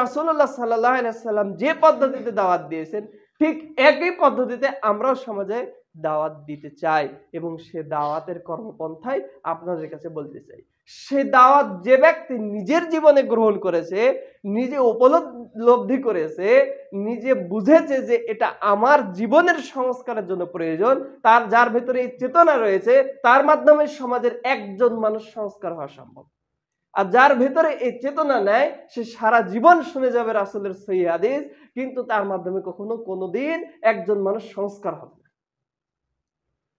রাসূলুল্লাহ সাল্লাল্লাহু আলাইহি ওয়াসাল্লাম যে পদ্ধতিতে দাওয়াত দিয়েছেন ঠিক একই পদ্ধতিতে আমরাও সমাজে দাওয়াত দিতে চাই এবং সে দাওয়াতের কর্মপন্থাই আপনাদের কাছে বলতে চাই। সে দাওয়াত যে ব্যক্তি নিজের জীবনে গ্রহণ করেছে, নিজে উপলব্ধি করেছে, নিজে বুঝেছে যে এটা আমার জীবনের সংস্কারের জন্য প্রয়োজন, তার যার ভেতরে এই চেতনা রয়েছে, তার মাধ্যমে সমাজের একজন মানুষ সংস্কার হওয়া সম্ভব। আর যার ভেতরে এই চেতনা নেয় সে সারা জীবন শুনে যাবে রাসূলের সহিহ হাদিস, কিন্তু তার মাধ্যমে কখনো কোনোদিন একজন মানুষ সংস্কার হবে না।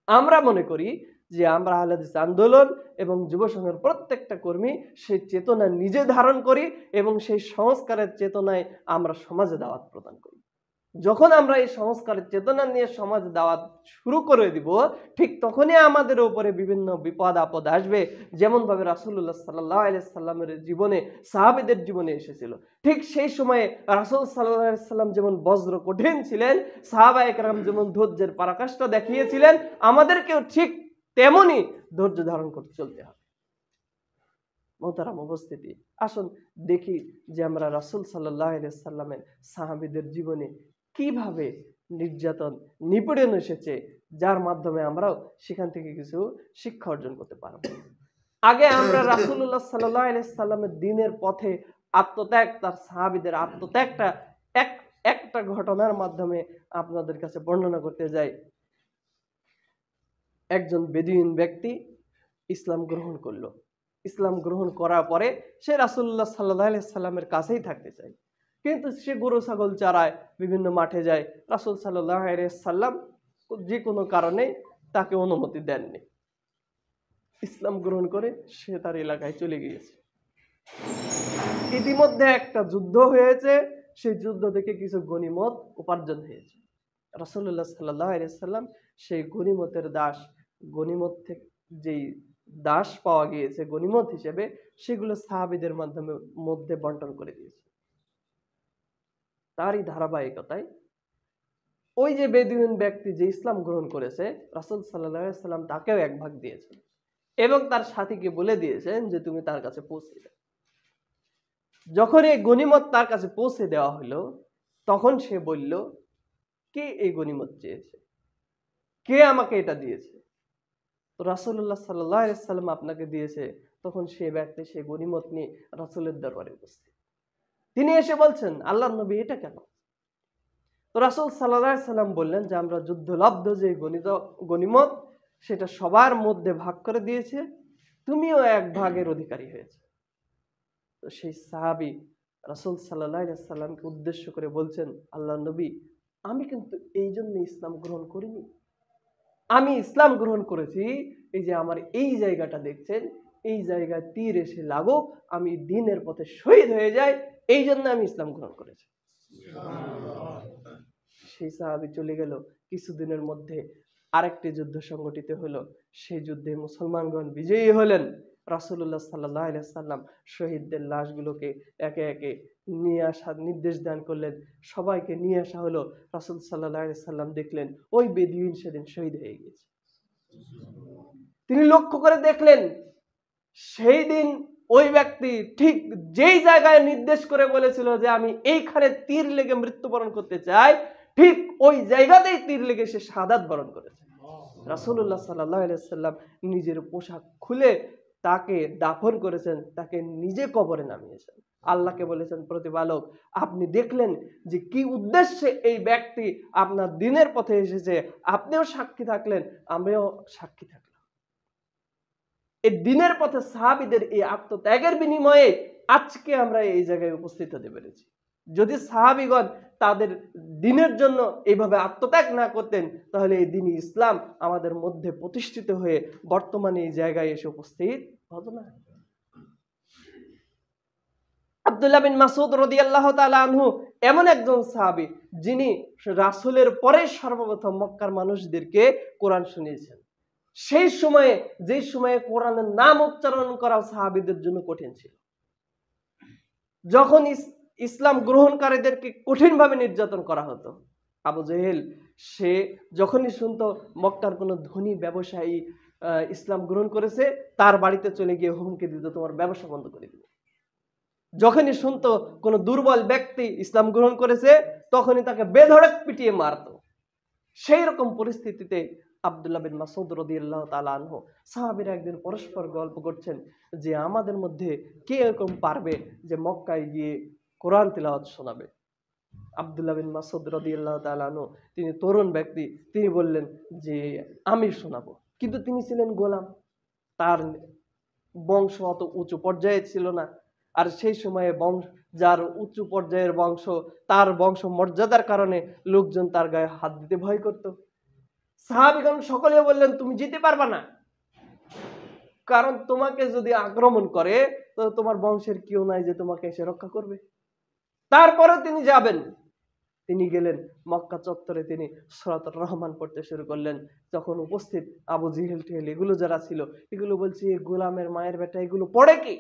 আমরা মনে করি যে আমরা আহলে হাদিস আন্দোলন এবং যুব সংঘের প্রত্যেকটা কর্মী সেই চেতনা নিজে ধারণ করি এবং সেই সংস্কারের চেতনায় আমরা সমাজে দাওয়াত প্রদান করি। যখন আমরা এই সংস্কারের চেতনা নিয়ে সমাজ দাওয়াত শুরু করে দিব, ঠিক তখনই আমাদের উপরে বিভিন্ন বিপদ আপদ আসবে, যেমন ভাবে রাসূলুল্লাহ সাল্লাল্লাহু আলাইহি সাল্লামের জীবনে, সাহাবীদের জীবনে এসেছিল। ঠিক সেই সময়ে রাসূল সাল্লাল্লাহু আলাইহি সাল্লাম যেমন বজ্র কঠিন ছিলেন, সাহাবায়ে কেরাম যেমন ধৈর্যের পরাকাষ্ঠা দেখিয়েছিলেন, আমাদেরকেও ঠিক তেমনি ধৈর্য ধারণ করতে চলতে হবে। মোহতারাম উপস্থিতি, আসুন দেখি যে আমরা রাসূল সাল্লাল্লাহু আলাইহি সাল্লামের সাহাবীদের জীবনে কিভাবে নির্যাতন নিপীড়ন এসেছে, যার মাধ্যমে আমরাও সেখান থেকে কিছু শিক্ষা অর্জন করতে পারবো। আগে আমরা রাসূলুল্লাহ সাল্লাল্লাহু আলাইহি সাল্লামের দ্বীনের পথে আত্মত্যাগ, তার সাহাবীদের আত্মত্যাগটা একটা ঘটনার মাধ্যমে আপনাদের কাছে বর্ণনা করতে যাই। একজন বেদুইন ব্যক্তি ইসলাম গ্রহণ করলো। ইসলাম গ্রহণ করার পরে সে রাসূলুল্লাহ সাল্লাল্লাহু আলাইহি সাল্লামের কাছেই থাকতে চায়, কিন্তু সে গরু ছাগল চড়ায়, বিভিন্ন মাঠে যায়। রাসূল সাল্লাল্লাহু আলাইহি সাল্লাম যে কোনো কারণে তাকে অনুমতি দেননি। ইসলাম গ্রহণ করে সে তার এলাকায় চলে গিয়েছে। ইতিমধ্যে একটা যুদ্ধ হয়েছে, সেই যুদ্ধ থেকে কিছু গনিমত উপার্জন হয়েছে। রাসূলুল্লাহ সাল্লাল্লাহু আলাইহি সাল্লাম সেই গনিমতের গনিমত থেকে যেই দাস পাওয়া গিয়েছে গনিমত হিসেবে, সেগুলো সাহাবীদের মধ্যে বন্টন করে দিয়েছে। তারই ধারাবাহিকতায় ওই যে বেদুইন ব্যক্তি যে ইসলাম গ্রহণ করেছে, রাসূল সাল্লাল্লাহু আলাইহি সাল্লাম তাকেও এক ভাগ দিয়েছেন এবং তার সাথীকে বলে দিয়েছেন যে তুমি তার কাছে পৌঁছে দাও। যখন এই গনিমত তার কাছে পৌঁছে দেওয়া হলো, তখন সে বলল, কে এই গনিমত চেয়েছে, কে আমাকে এটা দিয়েছে? তো রাসূলুল্লাহ সাল্লাল্লাহু আলাইহি সাল্লাম আপনাকে দিয়েছে। তখন সে ব্যক্তি সেই গনিমত নিয়ে রাসূলের দরবারে উপস্থিত। তিনি এসে বলছেন, আল্লাহর নবী এটা কেন? তো রাসূল সাল্লাল্লাহু আলাইহি সাল্লাম বললেন যে আমরা যুদ্ধলব্ধ যে গনিমত সেটা সবার মধ্যে ভাগ করে দিয়েছে, তুমিও এক ভাগের অধিকারী হয়েছে। তো সেই সাহাবী রাসূল সাল্লাল্লাহু আলাইহি সাল্লামকে উদ্দেশ্য করে বলছেন, আল্লাহর নবী, আমি কিন্তু এই জন্য ইসলাম গ্রহণ করিনি। আমি ইসলাম গ্রহণ করেছি এই যে আমার এই জায়গাটা দেখছেন, এই জায়গায় তীর এসে লাগুক, আমি দ্বীনের পথে শহীদ হয়ে যাই, এই জন্য আমি ইসলাম গ্রহণ করেছি। সেই সাহাবী চলে গেল। কিছুদিনের মধ্যে আরেকটি যুদ্ধ সংগঠিত হলো। সেই যুদ্ধে মুসলমানগণ বিজয়ী হলেন। রাসূলুল্লাহ সাল্লাল্লাহু আলাইহি সাল্লাম শহীদদের লাশগুলোকে একে একে নিয়ে আসার নির্দেশ দান করলেন। সবাইকে নিয়ে আসা হলো। রাসূল সাল্লাল্লাহু আলাইহি সাল্লাম দেখলেন ওই বেদুইন সেদিন শহীদ হয়ে গেছে। তিনি লক্ষ্য করে দেখলেন সেই দিন ওই ব্যক্তি ঠিক যেই জায়গায় নির্দেশ করে বলেছিল যে আমি এইখানে তীর লেগে মৃত্যুবরণ করতে চাই, ঠিক ওই জায়গাতেই তীর লেগে সে শাহাদাত বরণ করেছে। রাসূলুল্লাহ সাল্লাল্লাহু আলাইহি সাল্লাম নিজের পোশাক খুলে তাকে দাফন করেছেন, তাকে নিজে কবরে নামিয়েছেন। আল্লাহকে বলেছেন, প্রতিপালক আপনি দেখলেন যে কি উদ্দেশ্যে এই ব্যক্তি আপনার দ্বীনের পথে এসেছে, আপনিও সাক্ষী থাকলেন, আমরাও সাক্ষী থাকলাম। এই দ্বীনের পথে সাহাবীদের এই আত্মত্যাগের বিনিময়ে আজকে আমরা এই জায়গায় উপস্থিত হতে পেরেছি। যদি সাহাবীগণ তাদের দ্বীনের জন্য এইভাবে আত্মত্যাগ না করতেন, তাহলে এই দ্বীন ইসলাম আমাদের মধ্যে প্রতিষ্ঠিত হয়ে বর্তমানে এই জায়গায় এসে উপস্থিত হতো না। আব্দুল্লাহ বিন মাসউদ রাদিয়াল্লাহু তাআলা আনহু এমন একজন সাহাবী যিনি রাসূলের পরে সর্বপ্রথম মক্কার মানুষদেরকে কোরআন শুনিয়েছেন। সেই সময়ে যে সময়ে কোরআনের নাম উচ্চারণ করা সাহাবীদের জন্য কঠিন ছিল, যখন ইসলাম গ্রহণকারীদেরকে কঠিনভাবে নির্যাতন করা হতো, আবু জেহেল সে যখনই শুনতো মক্কার কোনো ধনী ব্যবসায়ী ইসলাম গ্রহণ করেছে, তার বাড়িতে চলে গিয়ে হুমকি দিত তোমার ব্যবসা বন্ধ করে দিবে। যখনই শুনতো কোনো দুর্বল ব্যক্তি ইসলাম গ্রহণ করেছে তখনই তাকে বেধড়ক পিটিয়ে মারত। সেই রকম পরিস্থিতিতে আব্দুল্লাহ বিন মাসউদ রাদিয়াল্লাহু তাআলা আনহু সাহাবীরা একদিন পরস্পর গল্প করছেন যে আমাদের মধ্যে কে এরকম পারবে যে মক্কায় গিয়ে কোরআন তিলাওয়াত শোনাবে। আব্দুল্লাহ বিন মাসউদ রাদিয়াল্লাহু তাআলা আনহু তিনি তরুণ ব্যক্তি, তিনি বললেন যে আমি শোনাবো। কিন্তু তিনি ছিলেন গোলাম, তার বংশ অত উঁচু পর্যায়ে ছিল না। আর সেই সময়ে যার উঁচু পর্যায়ের বংশ, তার বংশ মর্যাদার কারণে লোকজন তার গায়ে হাত দিতে ভয় করত। সাহাবীগণ সকলে বললেন তুমি যেতে পারবা না, কারণ তোমাকে যদি আক্রমণ করে তো তোমার বংশের কেউ নাই যে তোমাকে এসে রক্ষা করবে। তারপরে তিনি যাবেন। তিনি গেলেন মক্কা চত্বরে, তিনি সূরাতুর রহমান পড়তে শুরু করলেন। যখন উপস্থিত আবু জিহেল টিহেল এগুলো যারা ছিল, এগুলো বলছে গোলামের মায়ের বেটা এগুলো পড়ে কি?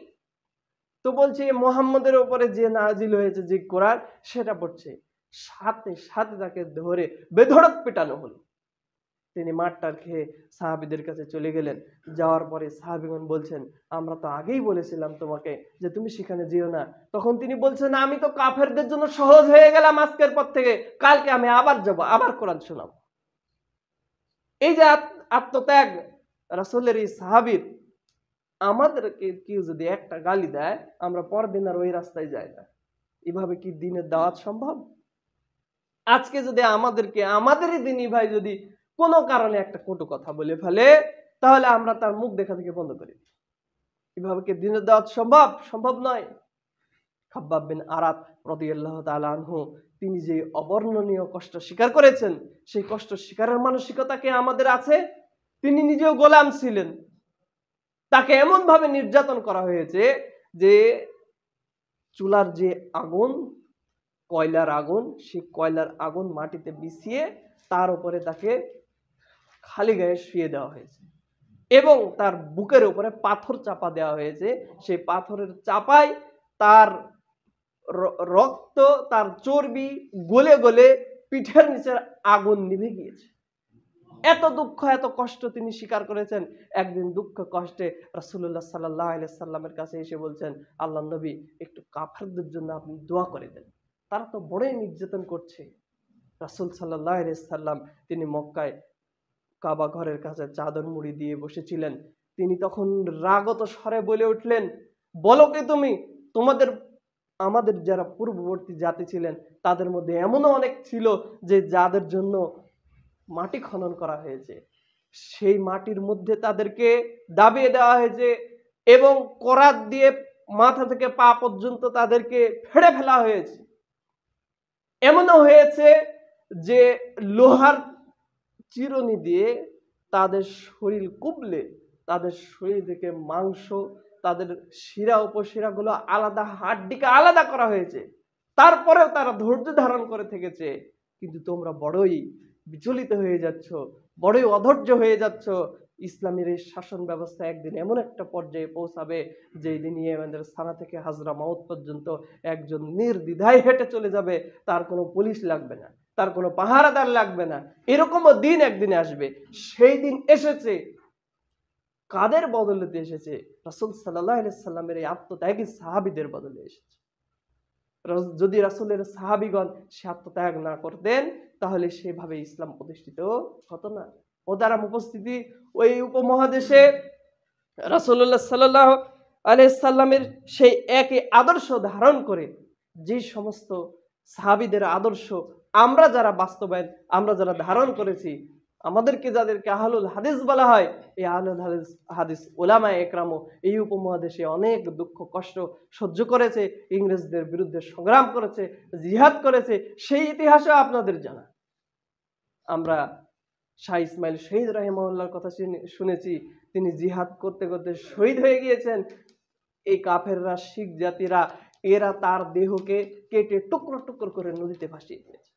তো বলছে মুহাম্মদের উপরে যে নাজিল হয়েছে যে কোরআন সেটা পড়ছে। সাথে সাথে তাকে ধরে বেধড়ক পেটানো হলো। তিনি মারটার খেয়ে সাহাবীদের কাছে চলে গেলেন। যাওয়ার পরে সাহাবীগণ বলছেন আমরা তো আগেই বলেছিলাম তোমাকে যে তুমি সেখানে যেও না। তখন তিনি বলছেন আমি তো কাফেরদের জন্য সহজ হয়ে গেলাম আজকের পর থেকে, কালকে আমি আবার যাব, আবার কোরআন শোনাবো। এই যে আত্মত্যাগ রাসূলের এই সাহাবীর, আমাদেরকে কেউ যদি একটা গালি দেয় আমরা পরদিন আর ওই রাস্তায় যাই না। এভাবে কি দিনের দাওয়াত সম্ভব? আজকে যদি আমাদেরই দিনী ভাই যদি কোনো কারণে একটা কটু কথা বলে ফেলে তাহলে আমরা তার মুখ দেখা থেকে বন্ধ করি। এভাবে কি দিনের দাওয়াত সম্ভব? সম্ভব নয়। খাব্বাব বিন আরাত রাদিয়াল্লাহু তাআলা আনহু তিনি যে অবর্ণনীয় কষ্ট স্বীকার করেছেন, সেই কষ্ট স্বীকারের মানসিকতা কি আমাদের আছে? তিনি নিজেও গোলাম ছিলেন, তাকে এমন ভাবে নির্যাতন করা হয়েছে যে চুলার যে আগুন, কয়লার আগুন, সেই কয়লার আগুন মাটিতে বিছিয়ে তার উপরে তাকে খালি গায়ে শুয়ে দেওয়া হয়েছে এবং তার বুকের উপরে পাথর চাপা দেওয়া হয়েছে। সেই পাথরের চাপায় তার রক্ত, তার চর্বি গলে গলে পিঠের নিচের আগুন নিভে গিয়েছে। এত দুঃখ এত কষ্ট তিনি স্বীকার করেছেন। একদিন দুঃখ কষ্টে রাসূলুল্লাহ সাল্লাল্লাহু আলাইহি সাল্লামের কাছে এসে বলছেন আল্লাহর নবী একটু কাফেরদের জন্য আপনি দোয়া করে দেন, তারা তো বড়ই নির্যাতন করছে। রাসূল সাল্লাল্লাহু আলাইহি সাল্লাম তিনি মক্কায় কাবা ঘরের কাছে চাদর মুড়ি দিয়ে বসেছিলেন। তিনি তখন রাগত স্বরে বলে উঠলেন বলো কি তুমি, আমাদের যারা পূর্ববর্তী জাতি ছিলেন তাদের মধ্যে এমনও অনেক ছিল যে যাদের জন্য মাটি খনন করা হয়েছে, সেই মাটির মধ্যে তাদেরকে দাবিয়ে দেওয়া হয়েছে এবং করাত দিয়ে মাথা থেকে পা পর্যন্ত তাদেরকে ফেড়ে ফেলা হয়েছে। এমনও হয়েছে যে লোহার চিরুনি দিয়ে তাদের শরীর কুবলে তাদের শরীর থেকে মাংস, তাদের শিরা উপশিরা গুলো আলাদা, হাড্ডিকে আলাদা করা হয়েছে। তারপরেও তারা ধৈর্য ধারণ করে থেকেছে। কিন্তু তোমরা বড়ই বিচলিত হয়ে যাচ্ছ, বড়ই অধৈর্য হয়ে যাচ্ছ। ইসলামের এই শাসন ব্যবস্থা একদিন এমন একটা পর্যায়ে পৌঁছাবে যেই দিন ইয়েমেনের সানা থেকে হাজরা মাউত পর্যন্ত একজন নির্দ্বিধায় হেঁটে চলে যাবে, তার কোনো পুলিশ লাগবে না, তার কোনো পাহারাদার লাগবে না। এরকমও দিন একদিনে আসবে। সেই দিন এসেছে, কাদের বদলেতে এসেছে? রাসূল সাল্লাল্লাহু আলাইহি সাল্লামের এই আত্মত্যাগী সাহাবীদের বদলে এসেছে। যদি রাসূলের সাহাবীগণ সে আত্মত্যাগ না করতেন তাহলে সেভাবে ইসলাম প্রতিষ্ঠিত হতো না। ওদারাম উপস্থিতি, ওই উপমহাদেশে রাসূলুল্লাহ সাল্লাল্লাহু আলাইহি সাল্লামের সেই একই আদর্শ ধারণ করে যে সমস্ত সাহাবীদের আদর্শ আমরা যারা বাস্তবায়ন, আমরা যারা ধারণ করেছি, আমাদেরকে যাদেরকে আহলুল হাদিস বলা হয়, এই আহলুল হাদিস উলামায়ে ইকরামও এই উপমহাদেশে অনেক দুঃখ কষ্ট সহ্য করেছে, ইংরেজদের বিরুদ্ধে সংগ্রাম করেছে, জিহাদ করেছে, সেই ইতিহাসও আপনাদের জানা। আমরা শাহ ইসমাইল শহীদ রাহিমাহুল্লাহর কথা শুনেছি, তিনি জিহাদ করতে করতে শহীদ হয়ে গিয়েছেন। এই কাফেররা, শিখ জাতিরা, এরা তার দেহকে কেটে টুকরো টুকরো করে নদীতে ভাসিয়ে দিয়েছে।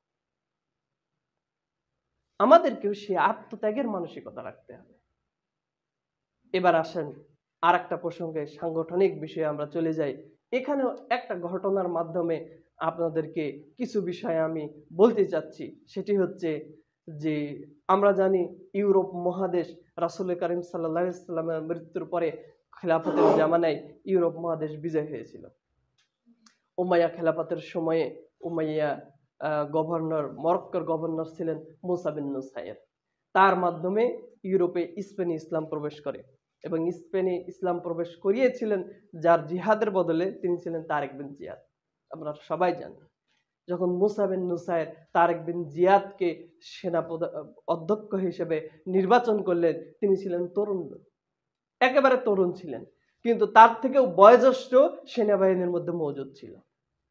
আমাদেরকেও সে আত্মত্যাগের মানসিকতা রাখতে হবে। এবার আসেন আর একটা প্রসঙ্গে, সাংগঠনিক বিষয়ে আমরা চলে যাই। এখানেও একটা ঘটনার মাধ্যমে আপনাদেরকে কিছু বিষয় আমি বলতে চাচ্ছি। সেটি হচ্ছে যে আমরা জানি ইউরোপ মহাদেশ রাসূল করিম সাল্লাল্লাহু আলাইহি সাল্লামের মৃত্যুর পরে খিলাফতের জামানায় ইউরোপ মহাদেশ বিজয় হয়েছিল। উমাইয়া খেলাফতের সময়ে উমাইয়া গভর্নর, মরক্কোর গভর্নর ছিলেন মুসা বিন নুসাইর। তার মাধ্যমে ইউরোপে স্পেনে ইসলাম প্রবেশ করে এবং স্পেনে ইসলাম প্রবেশ করিয়েছিলেন যার জিহাদের বদলে তিনি ছিলেন তারেক বিন জিয়াদ। আপনারা সবাই জানেন যখন মুসা বিন নুসাইর তারেক বিন জিয়াদকে অধ্যক্ষ হিসেবে নির্বাচন করলেন, তিনি ছিলেন তরুণ, একেবারে তরুণ ছিলেন, কিন্তু তার থেকেও বয়োজ্যেষ্ঠ সেনাবাহিনীর মধ্যে মজুদ ছিল।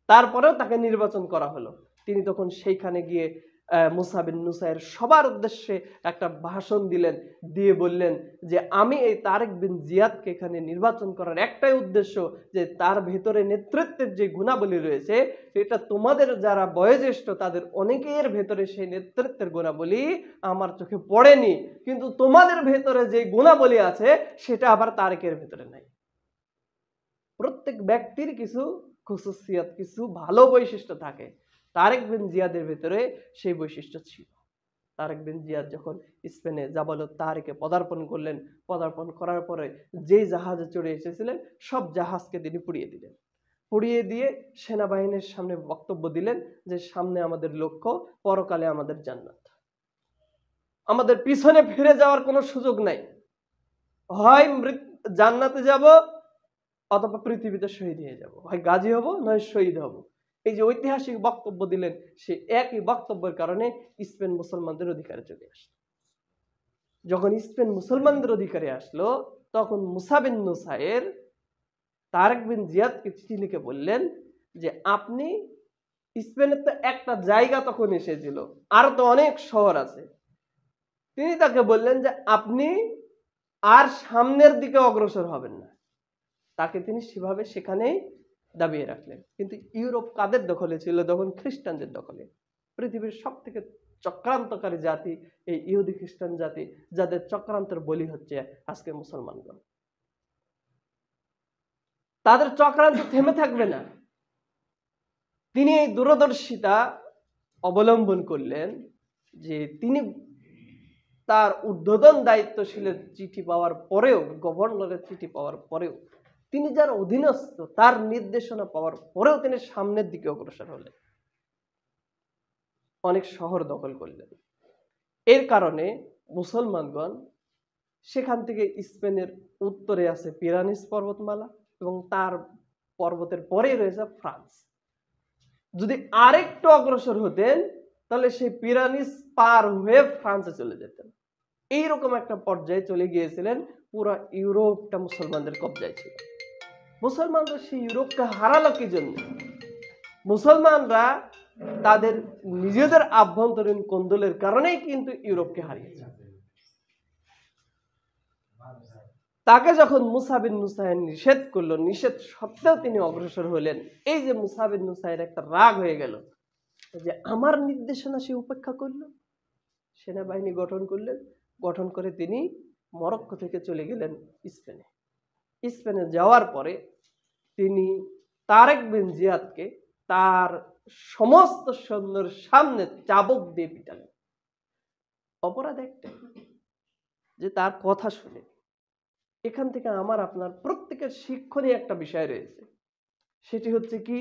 তারপরেও তাকে নির্বাচন করা হলো। তিনি তখন সেইখানে গিয়ে মুসা বিন নুসাইর সবার উদ্দেশ্যে একটা ভাষণ দিলেন, দিয়ে বললেন যে আমি এই তারেক বিন জিয়াদকে এখানে নির্বাচন করার একটাই উদ্দেশ্য যে তার ভেতরে নেতৃত্বের যে গুণাবলী রয়েছে এটা তোমাদের যারা বয়োজ্যেষ্ঠ তাদের অনেকের ভেতরে সেই নেতৃত্বের গুণাবলী আমার চোখে পড়েনি, কিন্তু তোমাদের ভেতরে যে গুণাবলী আছে সেটা আবার তারেকের ভেতরে নাই। প্রত্যেক ব্যক্তির কিছু খুসুসিয়াত, কিছু ভালো বৈশিষ্ট্য থাকে। তারেক বিন জিয়াদের ভেতরে সেই বৈশিষ্ট্য ছিল। তারেক বিন জিয়াদ যখন স্পেনে জাবালুত তারিকে পদার্পণ করলেন, পদার্পণ করার পরে যেই জাহাজে চড়ে এসেছিলেন সব জাহাজকে তিনি পুড়িয়ে দিলেন। পুড়িয়ে দিয়ে সেনাবাহিনীর সামনে বক্তব্য দিলেন যে সামনে আমাদের লক্ষ্য, পরকালে আমাদের জান্নাত, আমাদের পিছনে ফিরে যাওয়ার কোনো সুযোগ নাই, হয় জান্নাতে যাব অথবা পৃথিবীতে শহীদ হয়ে যাব, হয় গাজী হব নয় শহীদ হব। এই যে ঐতিহাসিক বক্তব্য দিলেন, সে একই বক্তব্যের কারণে স্পেন মুসলমানদের অধিকারে চলে আসলো। যখন স্পেন মুসলমানদের অধিকারে আসলো তখন মুসা বিন নুসাইর তারেক বিন জিয়াদকে চিঠি লিখে বললেন যে আপনি, স্পেনের তো একটা জায়গা তখন এসেছিল, আরো তো অনেক শহর আছে, তিনি তাকে বললেন যে আপনি আর সামনের দিকে অগ্রসর হবেন না। তাকে তিনি সেভাবে সেখানেই দাবিয়ে রাখলেন। কিন্তু ইউরোপ কাদের দখলে ছিল তখন? খ্রিস্টানদের দখলে। পৃথিবীর সব থেকে চক্রান্তকারী জাতি এই ইহুদি খ্রিস্টান জাতি, যাদের চক্রান্তের বলি হচ্ছে আজকে মুসলমানগণ। তাদের চক্রান্ত থেমে থাকবে না। তিনি এই দূরদর্শিতা অবলম্বন করলেন যে তিনি তার ঊর্ধ্বতন দায়িত্বশীলের চিঠি পাওয়ার পরেও, গভর্নরের চিঠি পাওয়ার পরেও, তিনি যার অধীনস্থ তার নির্দেশনা পাওয়ার পরেও তিনি সামনের দিকে অগ্রসর হলেন, অনেক শহর দখল করলেন। এর কারণে মুসলমানগণ সেখান থেকে, স্পেনের উত্তরে আছে পিরানিস পর্বতমালা এবং তার পর্বতের পরে রয়েছে ফ্রান্স, যদি আরেকটু অগ্রসর হতেন তাহলে সেই পিরানিস পার হয়ে ফ্রান্সে চলে যেতেন। এইরকম একটা পর্যায়ে চলে গিয়েছিলেন, পুরো ইউরোপটা মুসলমানদের কবজায় ছিল। মুসলমানরা সেই ইউরোপকে হারালো কি জন্য? মুসলমানরা তাদের নিজেদের আভ্যন্তরীণ কোন্দলের কারণেই কিন্তু ইউরোপকে হারিয়েছে। তাকে যখন মুসা বিন নুসাইর নিষেধ করলো, নিষেধ সত্ত্বেও তিনি অগ্রসর হলেন। এই যে মুসা বিন নুসাইর একটা রাগ হয়ে গেল যে আমার নির্দেশনা সে উপেক্ষা করলো। সেনাবাহিনী গঠন করলেন, গঠন করে তিনি মরক্কো থেকে চলে গেলেন স্পেনে। স্পেনে যাওয়ার পরে তিনি তারেক বিন জিয়াদকে তার সমস্ত সৈন্যের সামনে চাবুক দিয়ে পিটালেন। অপরাধ একটাই, যে তার কথা শুনে। এখান থেকে আমার আপনার প্রত্যেকের শিক্ষণীয় একটা বিষয় রয়েছে। সেটি হচ্ছে কি,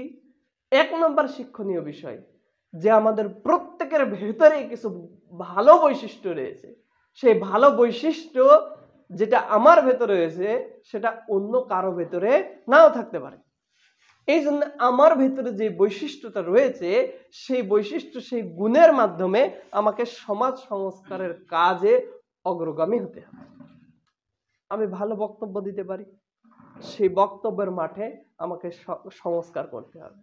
1 নম্বর শিক্ষণীয় বিষয়, যে আমাদের প্রত্যেকের ভেতরে কিছু ভালো বৈশিষ্ট্য রয়েছে। সেই ভালো বৈশিষ্ট্য যেটা আমার ভেতরে রয়েছে সেটা অন্য কারো ভেতরে নাও থাকতে পারে। এই জন্য আমার ভেতরে যে বৈশিষ্ট্যটা রয়েছে সেই বৈশিষ্ট্য, সেই গুণের মাধ্যমে আমাকে সমাজ সংস্কারের কাজে অগ্রগামী হতে হবে। আমি ভালো বক্তব্য দিতে পারি, সেই বক্তব্যের মাঠে আমাকে সংস্কার করতে হবে।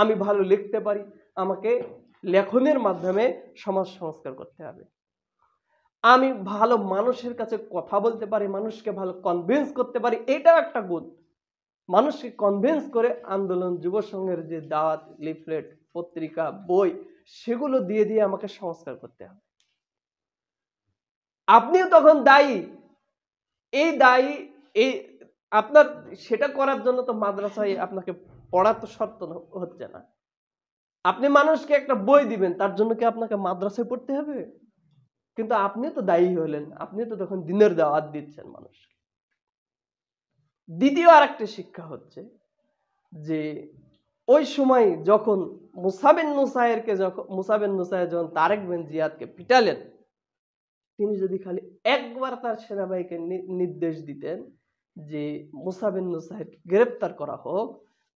আমি ভালো লিখতে পারি, আমাকে লেখনের মাধ্যমে সমাজ সংস্কার করতে হবে। আমি ভালো মানুষের কাছে কথা বলতে পারি, মানুষকে ভালো কনভিন্স করতে পারি, এটাও একটা গুণ। মানুষকে কনভিন্স করে আন্দোলন, যুব সংঘের যে দাওয়াত, লিফলেট, পত্রিকা, বই, সেগুলো দিয়ে দিয়ে আমাকে সংস্কার করতে হবে। আপনিও তখন দায়ী। এই দায়ী, এই আপনার সেটা করার জন্য তো মাদ্রাসায় আপনাকে পড়া তো শর্ত হচ্ছে না। আপনি মানুষকে একটা বই দিবেন, তার জন্য কি আপনাকে মাদ্রাসায় পড়তে হবে? কিন্তু আপনি তো দায়ী হলেন, আপনি তো তখন দিনের দাওয়াত দিচ্ছেন মানুষকে। দ্বিতীয় আরেকটা শিক্ষা হচ্ছে যে ওই সময় যখন মুসা বিন নুসাইর যখন তারেক বিন জিয়াদকে পিটালেন, তিনি যদি খালি একবার তার সেনাবাহিনীকে নির্দেশ দিতেন যে মুসা বিন নুসাইরকে গ্রেফতার করা হোক,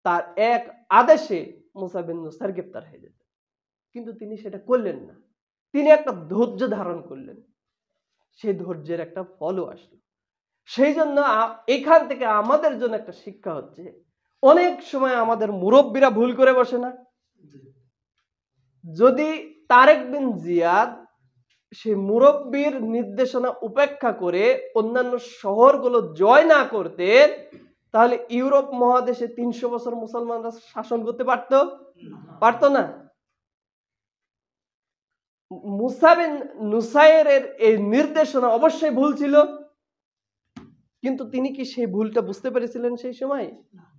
তার এক আদেশে মুসা বিন নুসাইর গ্রেফতার হয়ে যেত। কিন্তু তিনি সেটা করলেন না। তিনি একটা ধৈর্য ধারণ করলেন, সেই ধৈর্যের একটা ফলও আসলো। সেই জন্য এখান থেকে আমাদের জন্য একটা শিক্ষা হচ্ছে, অনেক সময় আমাদের মুরব্বীরা ভুল করে বসে না। যদি তারেক বিন জিয়াদ সেই মুরব্বীর নির্দেশনা উপেক্ষা করে অন্যান্য শহরগুলো জয় না করতেন, তাহলে ইউরোপ মহাদেশে 300 বছর মুসলমানরা শাসন করতে পারতো না। মুসা বিন নুসাইরের এই নির্দেশনা অবশ্যই ভুল ছিল, কিন্তু তিনি কি সেই ভুলটা বুঝতে পেরেছিলেন? সেই সময়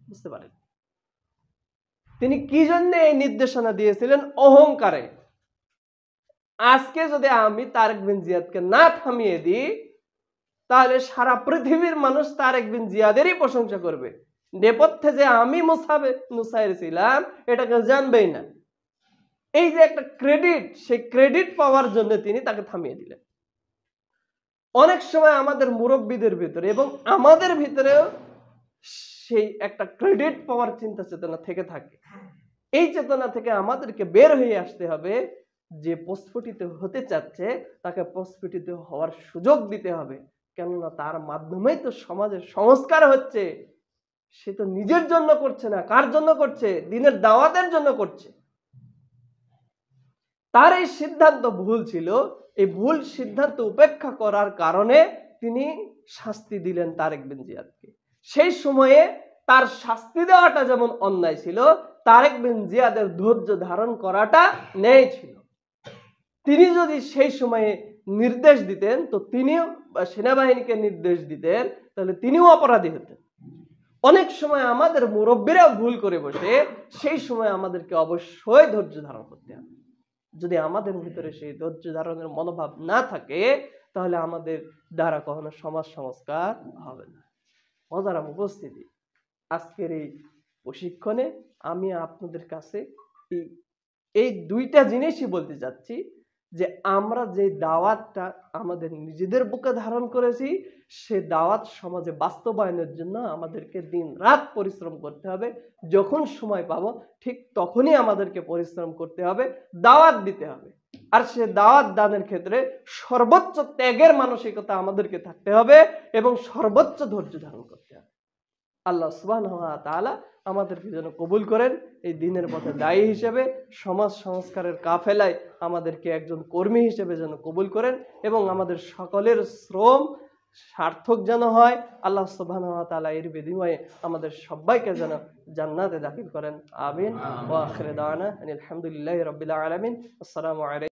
বুঝতে পারেন। তিনি কি জন্য এই নির্দেশনা দিয়েছিলেন? অহংকারে। আজকে যদি আমি তারেক বিন জিয়াদকে না থামিয়ে দিই, তাহলে সারা পৃথিবীর মানুষ তারেক বিন জিয়াদেরই প্রশংসা করবে, নেপথ্যে যে আমি মুসা বিন নুসাইর ছিলাম এটাকে জানবেই না। এই যে একটা ক্রেডিট, সেই ক্রেডিট পাওয়ার জন্য তিনি তাকে থামিয়ে দিলেন। অনেক সময় আমাদের মুরব্বীদের ভিতরে এবং আমাদের ভিতরেও সেই একটা ক্রেডিট পাওয়ার চিন্তা চেতনা থেকে থাকে। এই চেতনা থেকে আমাদেরকে বের হয়ে আসতে হবে। যে প্রস্ফুটিত হতে চাচ্ছে তাকে প্রস্ফুটিত হওয়ার সুযোগ দিতে হবে, কেননা তার মাধ্যমেই তো সমাজের সংস্কার হচ্ছে। সে তো নিজের জন্য করছে না, কার জন্য করছে? দিনের দাওয়াতের জন্য করছে। তার এই সিদ্ধান্ত ভুল ছিল। এই ভুল সিদ্ধান্ত উপেক্ষা করার কারণে তিনি শাস্তি দিলেন তারেক বিন জিয়াদকে। সেই সময়ে তার শাস্তি দেওয়াটা যেমন অন্যায় ছিল, তারেক বিন জিয়াদের ধৈর্য ধারণ করাটা ন্যায় ছিল। তিনি যদি সেই সময়ে নির্দেশ দিতেন, তো তিনিও সেনাবাহিনীকে নির্দেশ দিতেন, তাহলে তিনিও অপরাধী হতেন। অনেক সময় আমাদের মুরব্বীরাও ভুল করে বসে, সেই সময় আমাদেরকে অবশ্যই ধৈর্য ধারণ করতে হবে। যদি আমাদের ভিতরে সেই ধৈর্য ধারণের মনোভাব না থাকে, তাহলে আমাদের দ্বারা কখনো সমাজ সংস্কার হবে না। মজার উপস্থিতি, আজকের এই প্রশিক্ষণে আমি আপনাদের কাছে এই দুইটা জিনিসই বলতে চাচ্ছি, যে আমরা যে দাওয়াতটা আমাদের নিজেদের বুকে ধারণ করেছি, সে দাওয়াত সমাজে বাস্তবায়নের জন্য আমাদেরকে দিন রাত পরিশ্রম করতে হবে। যখন সময় পাবো ঠিক তখনই আমাদেরকে পরিশ্রম করতে হবে, দাওয়াত দিতে হবে। আর সে দাওয়াত দানের ক্ষেত্রে সর্বোচ্চ ত্যাগের মানসিকতা আমাদেরকে থাকতে হবে এবং সর্বোচ্চ ধৈর্য ধারণ করতে হবে। আল্লাহ সুবহানাহু ওয়া তাআলা আমাদেরকে যেন কবুল করেন, এই দিনের পথে দায়ী হিসেবে, সমাজ সংস্কারের কাফেলায় আমাদেরকে একজন কর্মী হিসেবে যেন কবুল করেন, এবং আমাদের সকলের শ্রম সার্থক যেন হয়। আল্লাহ সুবহানাহু ওয়া তাআলা এর বিনিময়ে আমাদের সবাইকে যেন জান্নাতে দাখিল করেন। আমিন। ওয়া আখিরু দাওয়ানা আলহামদুলিল্লাহি রাব্বিল আলামিন। আসসালামু আলাইকুম।